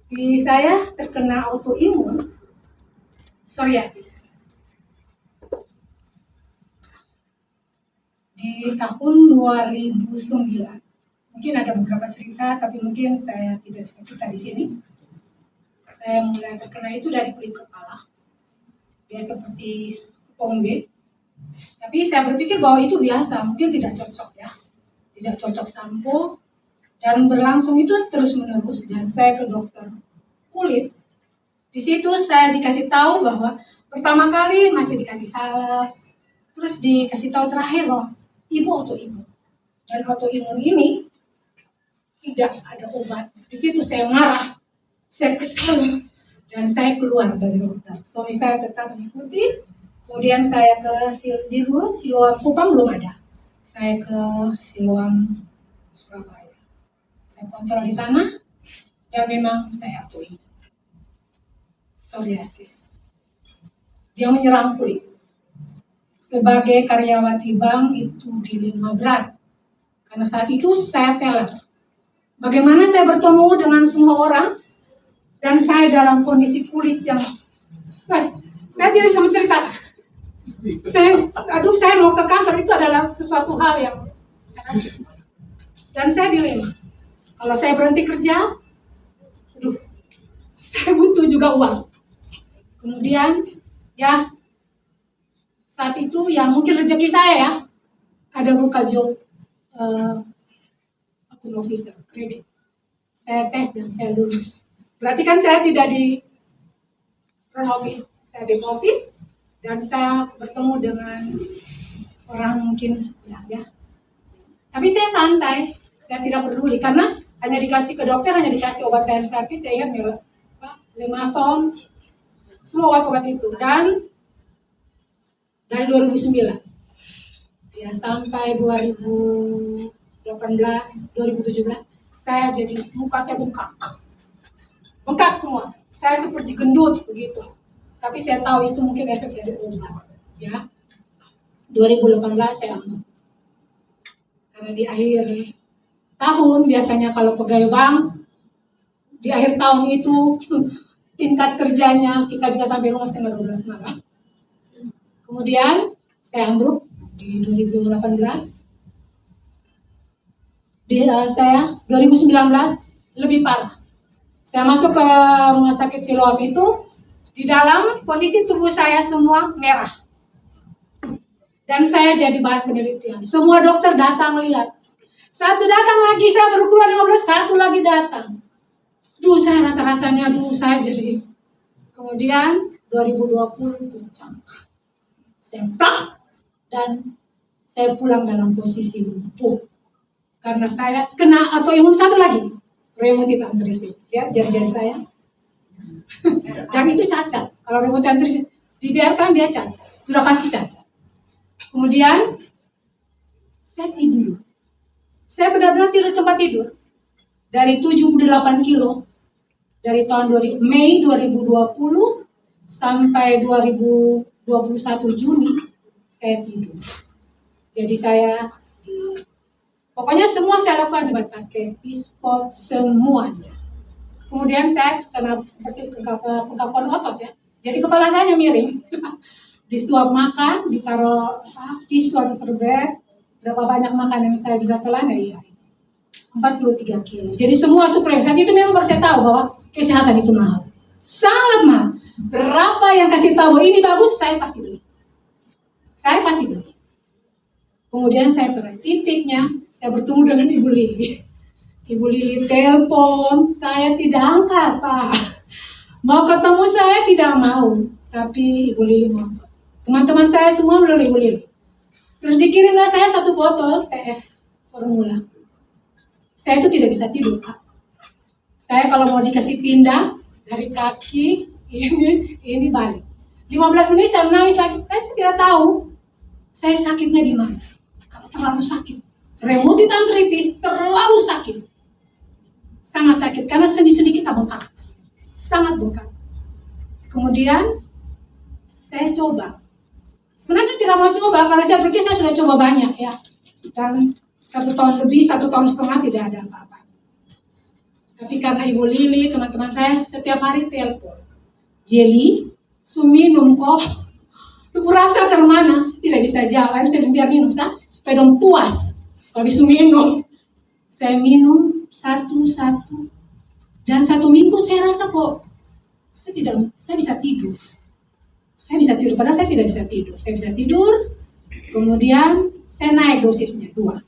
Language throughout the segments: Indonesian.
Di saya terkena autoimun psoriasis di tahun 2009. Mungkin ada beberapa cerita, tapi mungkin saya tidak bisa cerita di sini. Saya mulai terkena itu dari kulit kepala. Dia seperti ketombe. Tapi saya berpikir bahwa itu biasa, mungkin tidak cocok ya. Tidak cocok sampo. Dan berlangsung itu terus-menerus. Dan saya ke dokter kulit. Di situ saya dikasih tahu bahwa pertama kali masih dikasih salep. Terus dikasih tahu terakhir loh, ibu autoimun. Dan autoimun ini tidak ada obat. Di situ saya marah, saya kesal, dan saya keluar dari dokter. Suami saya tetap mengikuti. Kemudian saya ke Siloam Kupang belum ada. Saya ke Siloam Surabaya. Saya kontrol di sana dan memang saya autoimun psoriasis. Dia menyerang kulit. Sebagai karyawati bank itu dilema berat. Karena saat itu saya teller. Bagaimana saya bertemu dengan semua orang dan saya dalam kondisi kulit yang saya tidak bisa mencerita. Saya mau ke kantor itu adalah sesuatu hal yang dan saya dilema. Kalau saya berhenti kerja, saya butuh juga uang. Kemudian ya saat itu ya mungkin rezeki saya ya ada buka job akun officer kredit. Saya tes dan saya lulus. Berarti kan saya tidak di front office, saya back office dan saya bertemu dengan orang mungkin ya. Tapi saya santai, saya tidak peduli karena hanya dikasih ke dokter, hanya dikasih obat tahan sakit, saya ingat Lemason, semua obat itu. Dan dari 2009 ya sampai 2018, 2017 saya jadi muka saya bengkak semua. Saya seperti gendut begitu. Tapi saya tahu itu mungkin efek dari obat. Ya, 2018 saya ambil. Karena di akhir tahun biasanya kalau pegawai bank di akhir tahun itu tingkat kerjanya kita bisa sampai rumah setengah 12 malam. Kemudian saya ambruk di 2018. Saya 2019 lebih parah. Saya masuk ke rumah sakit Siloam itu di dalam kondisi tubuh saya semua merah. Dan saya jadi bahan penelitian. Semua dokter datang lihat. Satu datang lagi, saya baru keluar 15, satu lagi datang. Saya rasa-rasanya, saya jadi. Kemudian 2020 puncak. Saya plak dan saya pulang dalam posisi lumpuh. Karena saya kena autoimun satu lagi. Rheumatoid arthritis. Lihat jari-jari saya. Dan itu cacat. Kalau rheumatoid arthritis dibiarkan dia cacat. Sudah pasti cacat. Kemudian saya tidur. Saya benar-benar tidur di tempat tidur. Dari 78 kilo. Dari tahun Mei 2020 sampai 2021 Juni saya tidur. Jadi saya pokoknya semua saya lakukan dengan pakai pispot semuanya. Kemudian saya kena seperti kekakuan otot ya. Jadi kepala saya miring. Disuap makan, ditaruh tisu atau serbet. Berapa banyak makan yang saya bisa telan ya? 43 kilo. Jadi semua suplemen. Saat itu memang baru saya tahu bahwa kesehatan itu mahal. Sangat mahal. Berapa yang kasih tahu ini bagus, saya pasti beli. Saya pasti beli. Kemudian saya pada titiknya, saya bertemu dengan Ibu Lili. Ibu Lili telepon, saya tidak angkat, Pak. Mau ketemu saya tidak mau, tapi Ibu Lili mau. Teman-teman saya semua melalui Ibu Lili. Terus dikirimlah saya satu botol TF formula. Saya itu tidak bisa tidur, Pak. Saya kalau mau dikasih pindah dari kaki ini balik. 15 menit saya menangis lagi. Saya tidak tahu saya sakitnya di mana. Kalau terlalu sakit. Rheumatoid arthritis terlalu sakit. Sangat sakit karena sendi-sendi kita bengkak. Sangat bengkak. Kemudian saya coba. Sebenarnya saya tidak mau coba karena saya pikir saya sudah coba banyak ya. Dan 1 tahun lebih, 1,5 tahun tidak ada apa-apa. Tapi karena Ibu Lili, teman-teman saya setiap hari telepon. Jelly, su minum kok. Lu rasa ke mana? Saya tidak bisa jawab. Saya biar minum, supaya dong puas. Kalau su minum. Saya minum satu-satu. Dan 1 minggu saya rasa kok, saya bisa tidur. Saya bisa tidur, padahal saya tidak bisa tidur. Saya bisa tidur, kemudian saya naik dosisnya 2.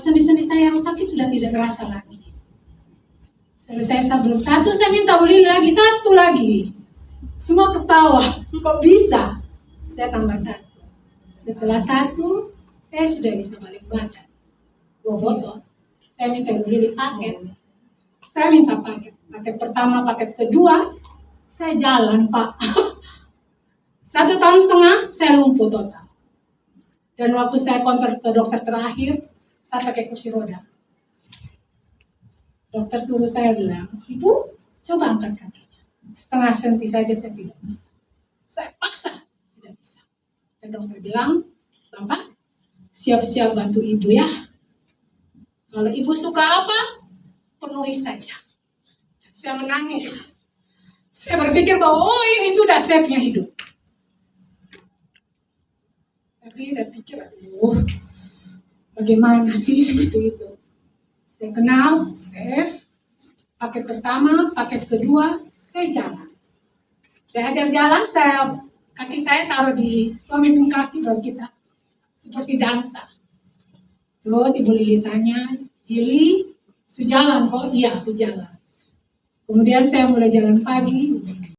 Sendi-sendi saya yang sakit sudah tidak terasa lagi. Selesai sebelum 1, saya minta Lili lagi, 1 lagi. Semua ketawa, kok bisa? Saya tambah 1. Setelah 1, saya sudah bisa balik badan. 2 botol. Saya minta Lili paket. Saya minta paket. Paket pertama, paket kedua, saya jalan, Pak. 1,5 tahun saya lumpuh total. Dan waktu saya kontak ke dokter terakhir, saya pakai kursi roda. Dokter suruh saya bilang, Ibu, coba angkat kakinya. 0,5 senti saja saya tidak bisa. Saya paksa, tidak bisa. Dan dokter bilang, Bapak, siap-siap bantu Ibu ya. Kalau Ibu suka apa, penuhi saja. Saya menangis. Saya berpikir bahwa, ini sudah saya punya hidup. Tapi saya pikir, bagaimana sih seperti itu? Saya kenal F, paket pertama, paket kedua, saya jalan. Saya ajar jalan, kaki saya taruh di suami pun kaki baru kita. Seperti dansa. Terus Ibu Lili tanya, Jili, su jalan kok? Iya, su jalan. Kemudian saya mulai jalan pagi,